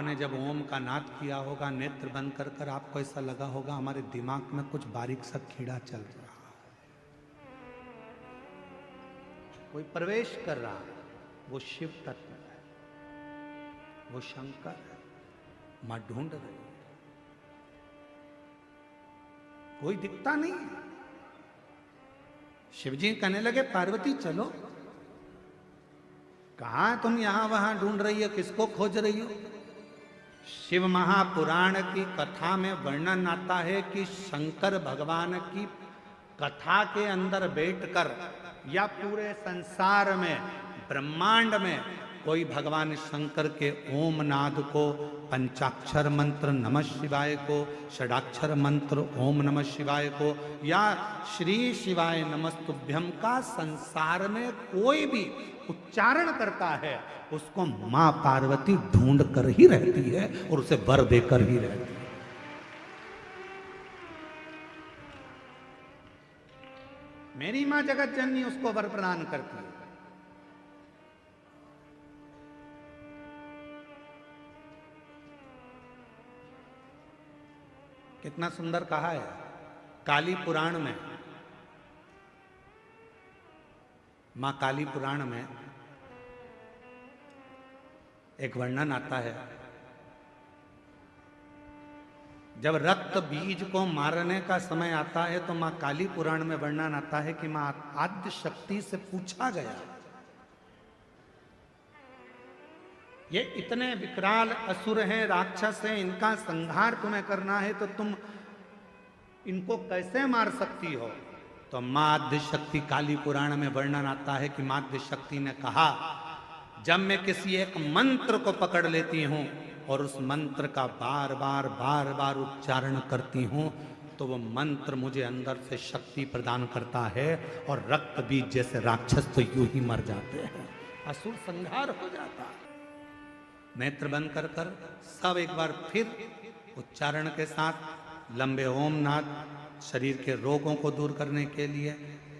आपने जब ओम का नाद किया होगा, नेत्र बंद कर कर आपको ऐसा लगा होगा हमारे दिमाग में कुछ बारीक सा कीड़ा चल रहा, कोई प्रवेश कर रहा, वो शिव तत्व है, वो शंकर है, मां ढूंढ रही है, कोई दिखता नहीं है। शिवजी कहने लगे पार्वती चलो, कहां तुम यहां वहां ढूंढ रही हो, किसको खोज रही हो? शिव महापुराण की कथा में वर्णन आता है कि शंकर भगवान की कथा के अंदर बैठकर या पूरे संसार में, ब्रह्मांड में कोई भगवान शंकर के ओम नाद को, पंचाक्षर मंत्र नमः शिवाय को, षडाक्षर मंत्र ओम नमः शिवाय को या श्री शिवाय नमस्तुभ्यम का संसार में कोई भी उच्चारण करता है, उसको मां पार्वती ढूंढ कर ही रहती है और उसे वर देकर ही रहती है। मेरी मां जगत जननी उसको वर प्रदान करती है। कितना सुंदर कहा है काली पुराण में, मां काली पुराण में एक वर्णन आता है, जब रक्त बीज को मारने का समय आता है तो मां काली पुराण में वर्णन आता है कि मां आद्य शक्ति से पूछा गया, ये इतने विकराल असुर हैं, राक्षस हैं, इनका संहार तुम्हें करना है तो तुम इनको कैसे मार सकती हो? तो मां आद्य शक्ति, काली पुराण में वर्णन आता है कि मां आद्य शक्ति ने कहा, जब मैं किसी एक मंत्र को पकड़ लेती हूं और उस मंत्र का बार बार उच्चारण करती हूं तो वो मंत्र मुझे अंदर से शक्ति प्रदान करता है और रक्त बीज जैसे राक्षस तो यूं ही मर जाते हैं, असुर संहार हो जाता है। नेत्र बंद कर कर सब एक बार फिर उच्चारण के साथ लंबे ओम नाद, शरीर के रोगों को दूर करने के लिए,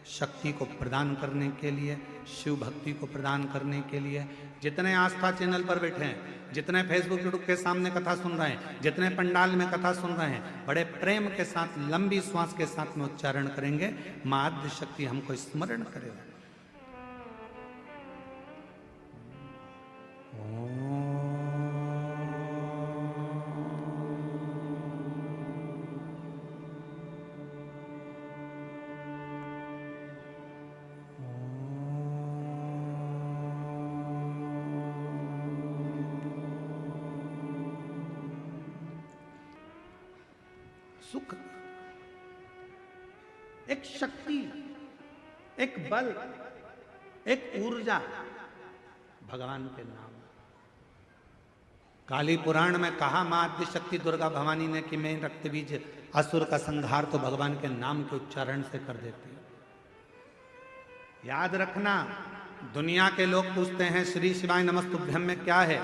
शक्ति को प्रदान करने के लिए, शिव भक्ति को प्रदान करने के लिए, जितने आस्था चैनल पर बैठे हैं, जितने फेसबुक यूट्यूब के सामने कथा सुन रहे हैं, जितने पंडाल में कथा सुन रहे हैं, बड़े प्रेम के साथ लंबी श्वास के साथ में उच्चारण करेंगे, मां आद्य शक्ति हमको स्मरण करे। सुख, एक शक्ति, एक बल, एक ऊर्जा भगवान के नाम। काली पुराण में कहा मां आद्य शक्ति दुर्गा भवानी ने कि मैं रक्त बीज असुर का संहार तो भगवान के नाम के उच्चारण से कर देती हूं। याद रखना, दुनिया के लोग पूछते हैं श्री शिवाय नमस्तुभ्यम में क्या है,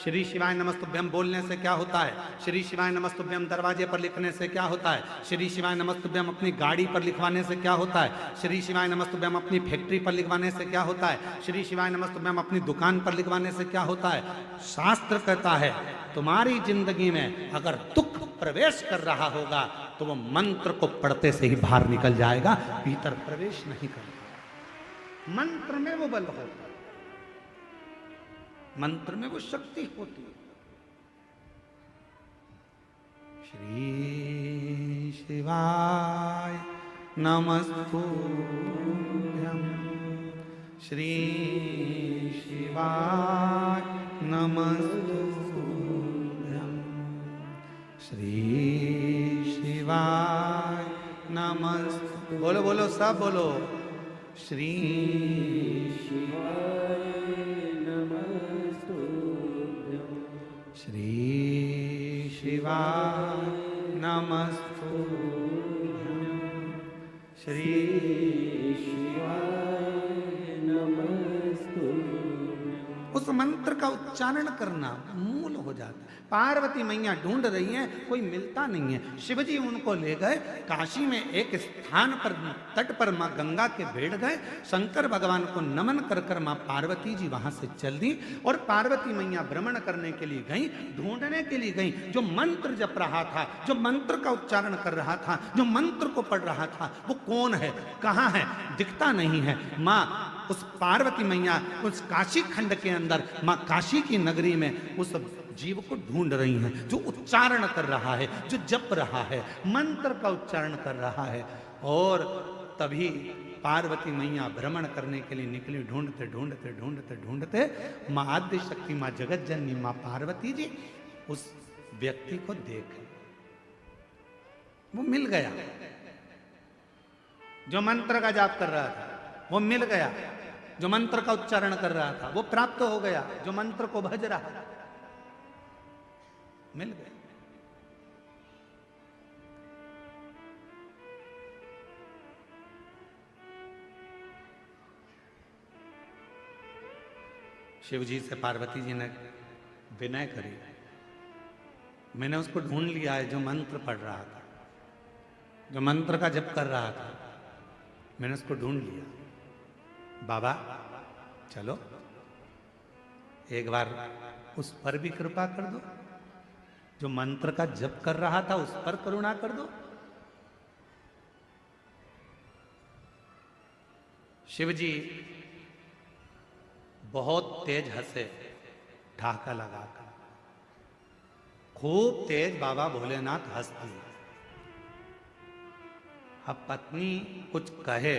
श्री शिवाय नमस्तुभ्यम बोलने से क्या होता है, श्री शिवाय नमस्तुभ्यम दरवाजे पर लिखने से क्या होता है, श्री शिवाय नमस्तुभ्यम अपनी गाड़ी पर लिखवाने से क्या होता है, श्री शिवाय नमस्तुभ्यम अपनी फैक्ट्री पर लिखवाने से क्या होता है, श्री शिवाय नमस्तुभ्यम अपनी दुकान पर लिखवाने से क्या होता है। शास्त्र कहता है तुम्हारी जिंदगी में अगर दुख प्रवेश कर रहा होगा तो वो मंत्र को पढ़ते से ही बाहर निकल जाएगा, भीतर प्रवेश नहीं करेगा। मंत्र में वो बल होता है, मंत्र में वो शक्ति होती है। श्री शिवाय नमस्तुभ्यम, श्री शिवाय नमस्तुभ्यम, श्री शिवाय नमस्तुभ्यम। बोलो बोलो सब बोलो, श्री शिवाय श्री शिवाय नमस्तुभ्यम, श्री शिवाय नमस्तुभ्यम। उस मंत्र का उच्चारण करना मूल हो जाता है। पार्वती मैया ढूंढ रही हैं, कोई मिलता नहीं है। शिवजी उनको ले गए काशी में एक स्थान पर, तट पर माँ गंगा के बैठ गए। शंकर भगवान को नमन कर कर माँ पार्वती जी वहां से चल दी और पार्वती मैया भ्रमण करने के लिए गई, ढूंढने के लिए गई। जो मंत्र जप रहा था, जो मंत्र का उच्चारण कर रहा था, जो मंत्र को पढ़ रहा था, वो कौन है, कहाँ है, दिखता नहीं है। माँ उस पार्वती मैया उस काशी खंड के अंदर, माँ काशी की नगरी में उस जीव को ढूंढ रही हैं, जो उच्चारण कर रहा है, जो जप रहा है, मंत्र का उच्चारण कर रहा है। और तभी पार्वती मैया भ्रमण करने के लिए निकली। ढूंढते ढूंढते ढूंढते ढूंढते माँ आद्य शक्ति, माँ जगत जननी, माँ पार्वती जी उस व्यक्ति को देख, वो मिल गया। जो मंत्र का जाप कर रहा था वो मिल गया, जो मंत्र का उच्चारण कर रहा था वो प्राप्त हो गया, जो मंत्र को भज रहा था मिल गया। शिव जी से पार्वती जी ने विनय करी, मैंने उसको ढूंढ लिया है जो मंत्र पढ़ रहा था, जो मंत्र का जप कर रहा था, मैंने उसको ढूंढ लिया। बाबा चलो एक बार उस पर भी कृपा कर दो, जो मंत्र का जप कर रहा था उस पर करुणा कर दो। शिव जी बहुत तेज हंसे, ढाका लगाकर खूब तेज बाबा भोलेनाथ हंस दिए। अब पत्नी कुछ कहे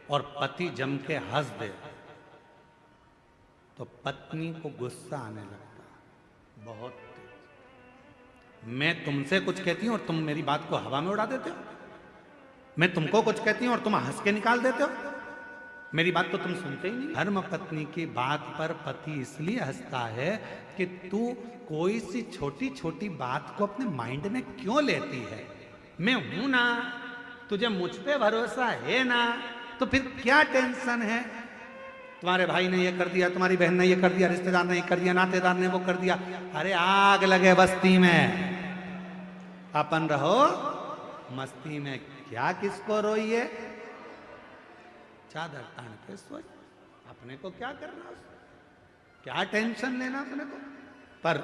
और पति जम के हंस दे तो पत्नी को गुस्सा आने लगता है बहुत तेज। मैं तुमसे कुछ कहती हूं और तुम मेरी बात को हवा में उड़ा देते हो, मैं तुमको कुछ कहती हूं और तुम हंस के निकाल देते हो, मेरी बात तो तुम सुनते ही नहीं। धर्म पत्नी की बात पर पति इसलिए हंसता है कि तू कोई सी छोटी छोटी बात को अपने माइंड में क्यों लेती है। मैं हूं ना, तुझे मुझ पे भरोसा है ना, तो फिर क्या टेंशन है। तुम्हारे भाई ने ये कर दिया, तुम्हारी बहन ने ये कर दिया, रिश्तेदार ने ये कर दिया, नातेदार ने वो कर दिया। अरे आग लगे बस्ती में, अपन रहो मस्ती में, क्या किसको रोइए। चादर तान के सोच, अपने को क्या करना, क्या टेंशन लेना अपने को। पर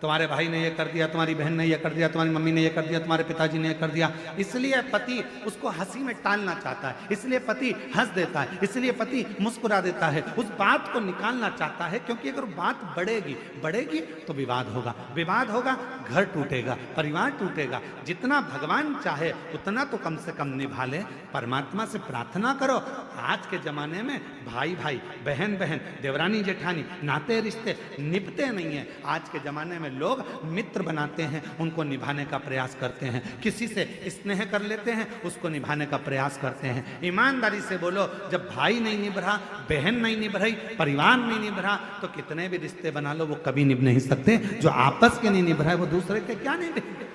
तुम्हारे भाई ने ये कर दिया, तुम्हारी बहन ने ये कर दिया, तुम्हारी मम्मी ने ये कर दिया, तुम्हारे पिताजी ने ये कर दिया, इसलिए पति उसको हंसी में टालना चाहता है, इसलिए पति हंस देता है, इसलिए पति मुस्कुरा देता है, उस बात को निकालना चाहता है। क्योंकि अगर बात बढ़ेगी तो विवाद होगा, विवाद होगा घर टूटेगा, परिवार टूटेगा। जितना भगवान चाहे उतना तो कम से कम निभा ले। परमात्मा से प्रार्थना करो। आज के जमाने में भाई भाई, बहन बहन, देवरानी जेठानी, नाते रिश्ते निभते नहीं है। आज के जमाने में लोग मित्र बनाते हैं, उनको निभाने का प्रयास करते हैं, किसी से स्नेह कर लेते हैं, उसको निभाने का प्रयास करते हैं। ईमानदारी से बोलो, जब भाई नहीं निभ रहा, बहन नहीं निभ रही, परिवार नहीं निभ रहा, तो कितने भी रिश्ते बना लो वो कभी निभ नहीं सकते। जो आपस के नहीं निभ रहा है वो दूसरे के क्या निभेंगे।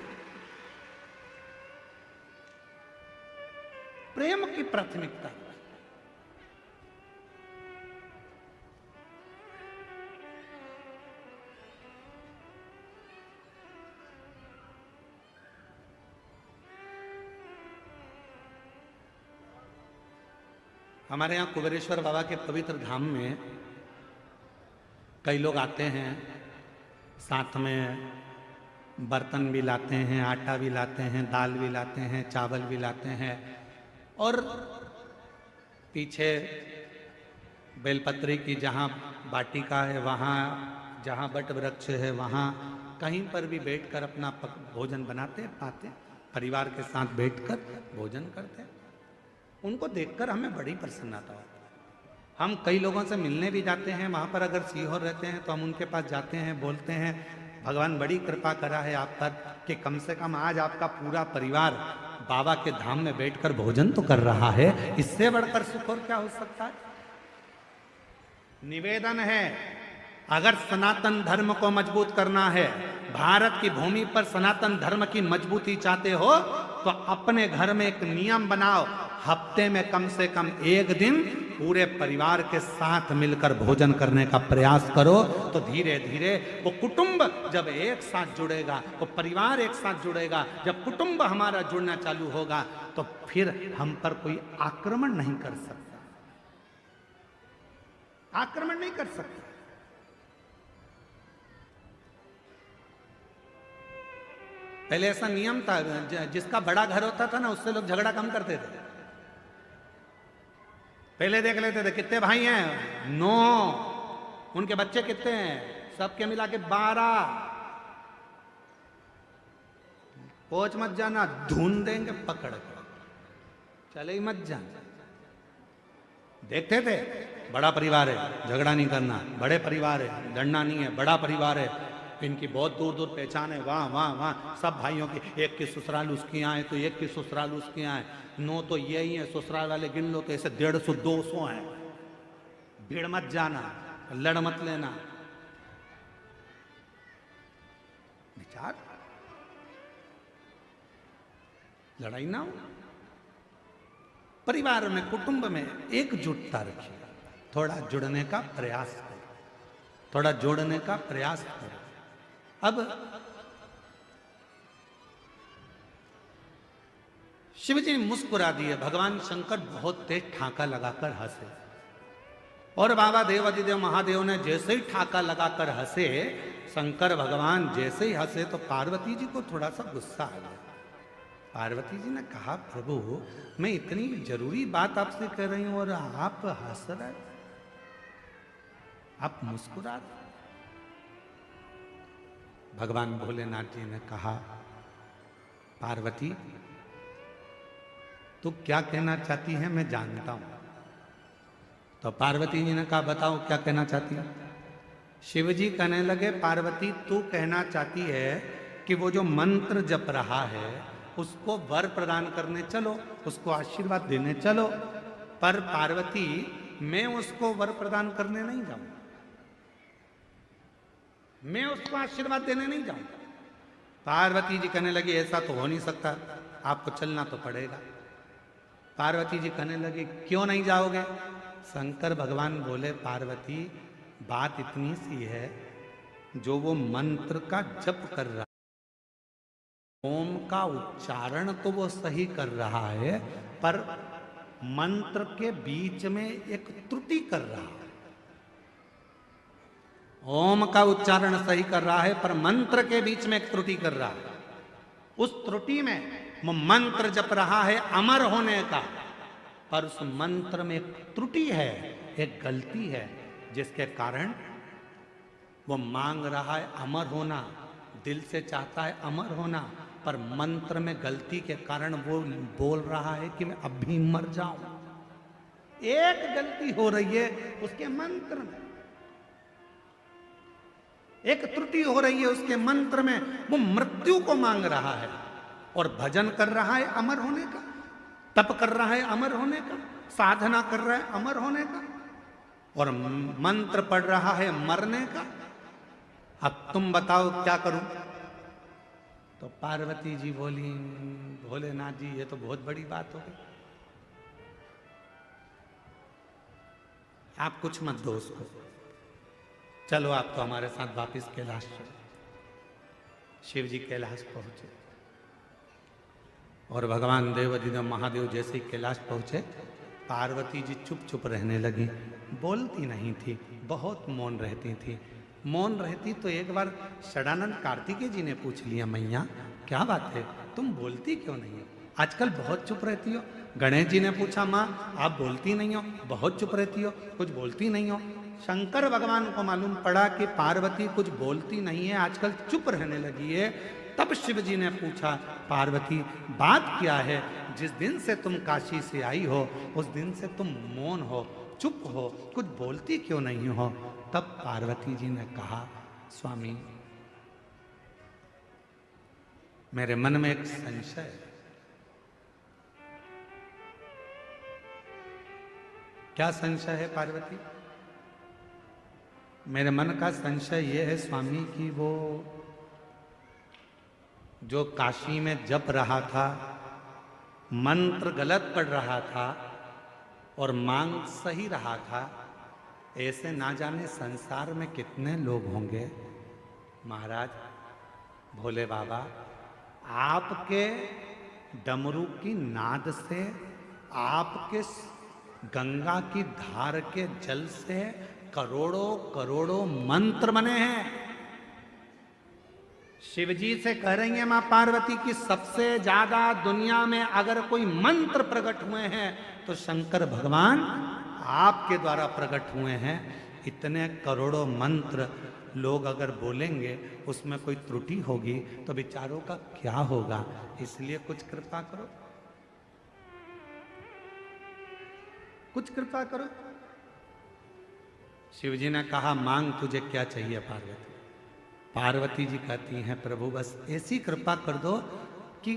प्रेम की प्राथमिकता। हमारे यहाँ कुबेरेश्वर बाबा के पवित्र धाम में कई लोग आते हैं, साथ में बर्तन भी लाते हैं, आटा भी लाते हैं, दाल भी लाते हैं, चावल भी लाते हैं, और पीछे बेलपत्री की जहाँ वाटिका है, वहाँ जहाँ बट वृक्ष है, वहाँ कहीं पर भी बैठकर अपना भोजन बनाते पाते, परिवार के साथ बैठकर भोजन करते हैं। उनको देखकर हमें बड़ी प्रसन्नता होती है। हम कई लोगों से मिलने भी जाते हैं, वहाँ पर अगर सीहोर रहते हैं तो हम उनके पास जाते हैं, बोलते हैं भगवान बड़ी कृपा करा है आप पर कि कम से कम आज आपका पूरा परिवार बाबा के धाम में बैठकर भोजन तो कर रहा है। इससे बढ़कर सुख और क्या हो सकता है। निवेदन है, अगर सनातन धर्म को मजबूत करना है, भारत की भूमि पर सनातन धर्म की मजबूती चाहते हो, तो अपने घर में एक नियम बनाओ, हफ्ते में कम से कम एक दिन पूरे परिवार के साथ मिलकर भोजन करने का प्रयास करो, तो धीरे धीरे वो कुटुंब जब एक साथ जुड़ेगा, वो परिवार एक साथ जुड़ेगा, जब कुटुंब हमारा जुड़ना चालू होगा, तो फिर हम पर कोई आक्रमण नहीं कर सकता, आक्रमण नहीं कर सकता। पहले ऐसा नियम था, जिसका बड़ा घर होता था ना, उससे लोग झगड़ा कम करते थे। पहले देख लेते थे कितने भाई हैं, 9, उनके बच्चे कितने हैं, सबके मिला के 12। पहुंच मत जाना, ढूंढ देंगे पकड़ के, चले ही मत जाना। देखते थे बड़ा परिवार है, झगड़ा नहीं करना, बड़े परिवार है, लड़ना नहीं है, बड़ा परिवार है, इनकी बहुत दूर दूर पहचान है, वाह वाह वाह, सब भाइयों की, एक की ससुराल उसकी यहाँ है तो एक की ससुराल उसकी यहाँ है, 9 तो यही है, ससुराल वाले गिन लो तो ऐसे 150 200 है। भीड़ मत जाना, लड़ मत लेना। विचार, लड़ाई ना हो, परिवार में कुटुंब में एकजुटता रखिए, थोड़ा जुड़ने का प्रयास करो, थोड़ा जोड़ने का प्रयास करो। अब शिव जी मुस्कुरा दिए, भगवान शंकर बहुत तेज ठाका लगाकर हंसे, और बाबा देवादिदेव महादेव ने जैसे ही ठाका लगाकर हंसे, शंकर भगवान जैसे ही हंसे तो पार्वती जी को थोड़ा सा गुस्सा आ गया। पार्वती जी ने कहा, प्रभु मैं इतनी जरूरी बात आपसे कह रही हूं और आप हंस रहे, आप मुस्कुरा रहे। भगवान भोलेनाथ जी ने कहा, पार्वती तू क्या कहना चाहती है मैं जानता हूं। तो पार्वती जी ने कहा, बताओ क्या कहना चाहती है। शिव जी कहने लगे, पार्वती तू कहना चाहती है कि वो जो मंत्र जप रहा है उसको वर प्रदान करने चलो, उसको आशीर्वाद देने चलो। पर पार्वती मैं उसको वर प्रदान करने नहीं जाऊंगा, मैं उसको आशीर्वाद देने नहीं जाऊंगा। पार्वती जी कहने लगी, ऐसा तो हो नहीं सकता, आपको चलना तो पड़ेगा। पार्वती जी कहने लगी, क्यों नहीं जाओगे। शंकर भगवान बोले, पार्वती बात इतनी सी है, जो वो मंत्र का जप कर रहा, ओम का उच्चारण तो वो सही कर रहा है, पर मंत्र के बीच में एक त्रुटि कर रहा है। ओम का उच्चारण सही कर रहा है, पर मंत्र के बीच में एक त्रुटि कर रहा है। उस त्रुटि में वो मंत्र जप रहा है अमर होने का, पर उस मंत्र में एक त्रुटि है, एक गलती है, जिसके कारण वो मांग रहा है अमर होना, दिल से चाहता है अमर होना, पर मंत्र में गलती के कारण वो बोल रहा है कि मैं अभी मर जाऊं। एक गलती हो रही है उसके मंत्र में, एक त्रुटि हो रही है उसके मंत्र में, वो मृत्यु को मांग रहा है और भजन कर रहा है अमर होने का, तप कर रहा है अमर होने का, साधना कर रहा है अमर होने का, और मंत्र पढ़ रहा है मरने का। अब तुम बताओ क्या करूं। तो पार्वती जी बोली, भोलेनाथ जी ये तो बहुत बड़ी बात हो गई, आप कुछ मत दो उसको, चलो आप तो हमारे साथ वापिस कैलाश चलो। शिव जी कैलाश पहुंचे और भगवान देवादिदेव महादेव जैसे ही कैलाश पहुंचे, पार्वती जी चुप चुप रहने लगी, बोलती नहीं थी, बहुत मौन रहती थी। मौन रहती तो एक बार षडानंद कार्तिकेय जी ने पूछ लिया, मैया क्या बात है, तुम बोलती क्यों नहीं हो, आजकल बहुत चुप रहती हो। गणेश जी ने पूछा, माँ आप बोलती नहीं हो, बहुत चुप रहती हो, कुछ बोलती नहीं हो। शंकर भगवान को मालूम पड़ा कि पार्वती कुछ बोलती नहीं है, आजकल चुप रहने लगी है। तब शिव जी ने पूछा, पार्वती बात क्या है, जिस दिन से तुम काशी से आई हो उस दिन से तुम मौन हो, चुप हो, कुछ बोलती क्यों नहीं हो। तब पार्वती जी ने कहा, स्वामी मेरे मन में एक संशय है। क्या संशय है पार्वती। मेरे मन का संशय यह है स्वामी कि वो जो काशी में जप रहा था, मंत्र गलत पढ़ रहा था, और मांग सही रहा था। ऐसे ना जाने संसार में कितने लोग होंगे महाराज भोले बाबा, आपके डमरू की नाद से, आपके गंगा की धार के जल से करोड़ों करोड़ों मंत्र बने हैं। शिव जी से कह रही है मां पार्वती की सबसे ज्यादा दुनिया में अगर कोई मंत्र प्रकट हुए हैं तो शंकर भगवान आपके द्वारा प्रकट हुए हैं। इतने करोड़ों मंत्र लोग अगर बोलेंगे उसमें कोई त्रुटि होगी तो बेचारों का क्या होगा। इसलिए कुछ कृपा करो, कुछ कृपा करो। शिव जी ने कहा मांग तुझे क्या चाहिए पार्वती। पार्वती जी कहती हैं प्रभु बस ऐसी कृपा कर दो कि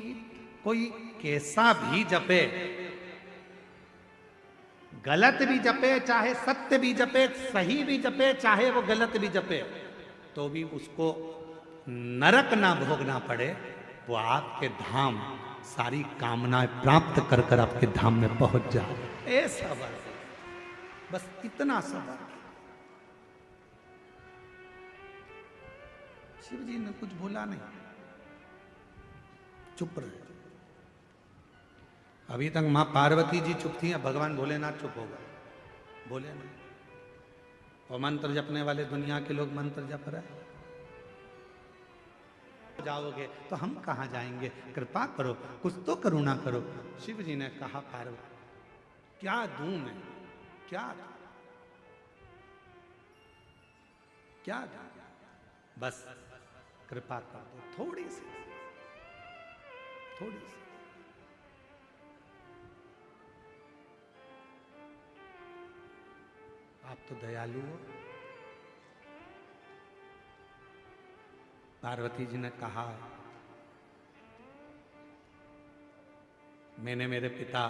कोई कैसा भी जपे, गलत भी जपे चाहे सत्य भी जपे, सही भी जपे चाहे वो गलत भी जपे, तो भी उसको नरक ना भोगना पड़े, वो आपके धाम सारी कामनाएं प्राप्त कर कर आपके धाम में पहुंच जाए। ऐसा बस इतना सबर। शिव जी ने कुछ बोला नहीं, चुप रहे। अभी तक मां पार्वती जी चुप थी, भगवान भोलेनाथ चुप हो गए, बोले नहीं। और मंत्र जपने वाले दुनिया के लोग मंत्र जप रहे। जाओगे तो हम कहां जाएंगे, कृपा करो, कुछ तो करुणा करो। शिव जी ने कहा पार्वती क्या दूं मैं, क्या दूं, क्या दूं, बस कृपा कर दो थोड़ी सी, थोड़ी सी। आप तो दयालु हो। पार्वती जी ने कहा मैंने मेरे पिता